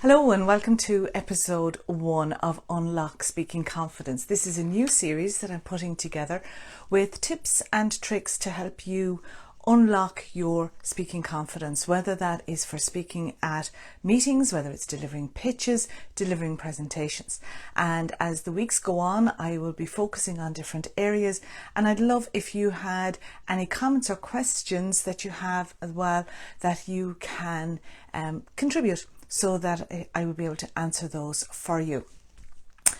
Hello and welcome to episode 1 of Unlock Speaking Confidence. This is a new series that I'm putting together with tips and tricks to help you unlock your speaking confidence, whether that is for speaking at meetings, whether it's delivering pitches, delivering presentations. And as the weeks go on, I will be focusing on different areas, and I'd love if you had any comments or questions that you have as well that you can contribute, so that I will be able to answer those for you. A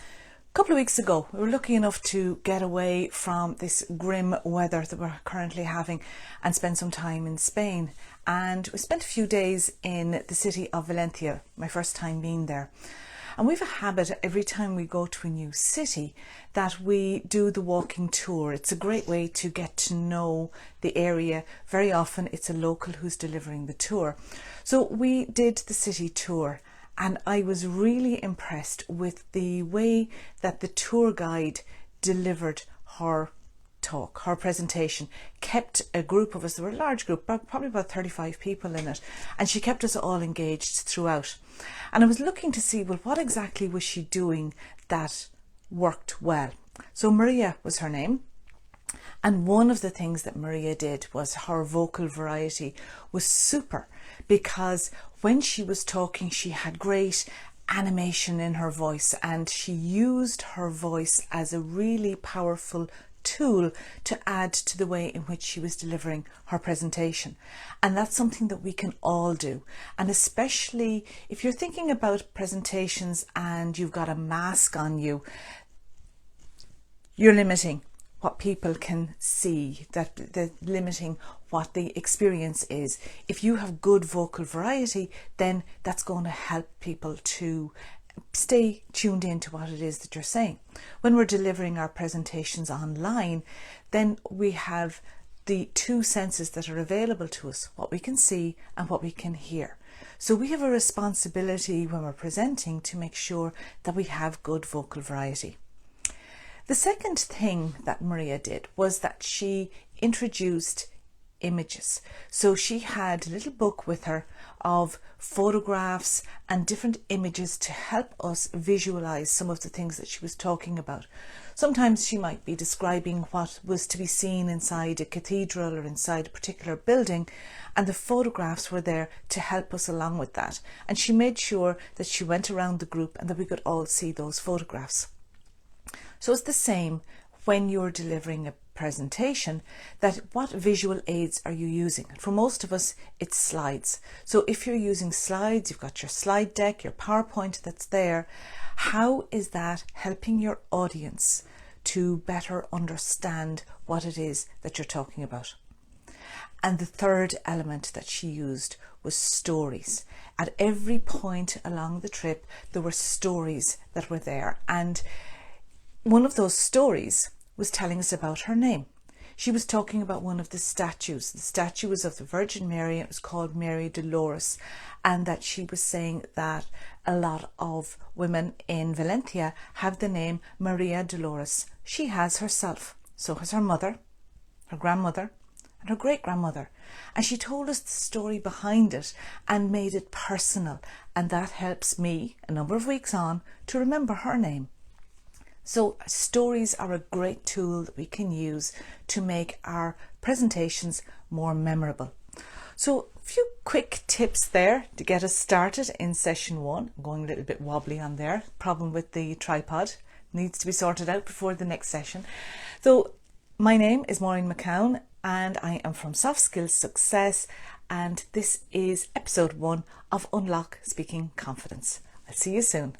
couple of weeks ago, we were lucky enough to get away from this grim weather that we're currently having and spend some time in Spain. And we spent a few days in the city of Valencia, my first time being there. And we have a habit every time we go to a new city that we do the walking tour. It's a great way to get to know the area. Very often it's a local who's delivering the tour. So we did the city tour, and I was really impressed with the way that the tour guide delivered her talk, her presentation. Kept a group of us, there were a large group, probably about 35 people in it, and she kept us all engaged throughout. And I was looking to see, well, what exactly was she doing that worked well? So Maria was her name. And one of the things that Maria did was her vocal variety was super, because when she was talking, she had great animation in her voice, and she used her voice as a really powerful tool to add to the way in which she was delivering her presentation. And that's something that we can all do. And especially if you're thinking about presentations and you've got a mask on you, you're limiting what people can see, that they're limiting what the experience is. If you have good vocal variety, then that's going to help people to stay tuned into what it is that you're saying. When we're delivering our presentations online, then we have the two senses that are available to us, what we can see and what we can hear. So we have a responsibility when we're presenting to make sure that we have good vocal variety. The second thing that Maria did was that she introduced images. So she had a little book with her of photographs and different images to help us visualize some of the things that she was talking about. Sometimes she might be describing what was to be seen inside a cathedral or inside a particular building, and the photographs were there to help us along with that. And she made sure that she went around the group and that we could all see those photographs. So it's the same when you're delivering a presentation, that what visual aids are you using? For most of us, it's slides. So if you're using slides, you've got your slide deck, your PowerPoint that's there. How is that helping your audience to better understand what it is that you're talking about? And the third element that she used was stories. At every point along the trip, there were stories that were there. And one of those stories was telling us about her name. She was talking about one of the statues. The statue was of the Virgin Mary, and it was called Mary Dolores, and that she was saying that a lot of women in Valencia have the name Maria Dolores. She has herself. So has her mother, her grandmother, and her great-grandmother. And she told us the story behind it and made it personal. And that helps me, a number of weeks on, to remember her name. So stories are a great tool that we can use to make our presentations more memorable. So a few quick tips there to get us started in session 1. I'm going a little bit wobbly on there. Problem with the tripod. Needs to be sorted out before the next session. So my name is Maureen McCown, and I am from Soft Skills Success, and this is episode 1 of Unlock Speaking Confidence. I'll see you soon.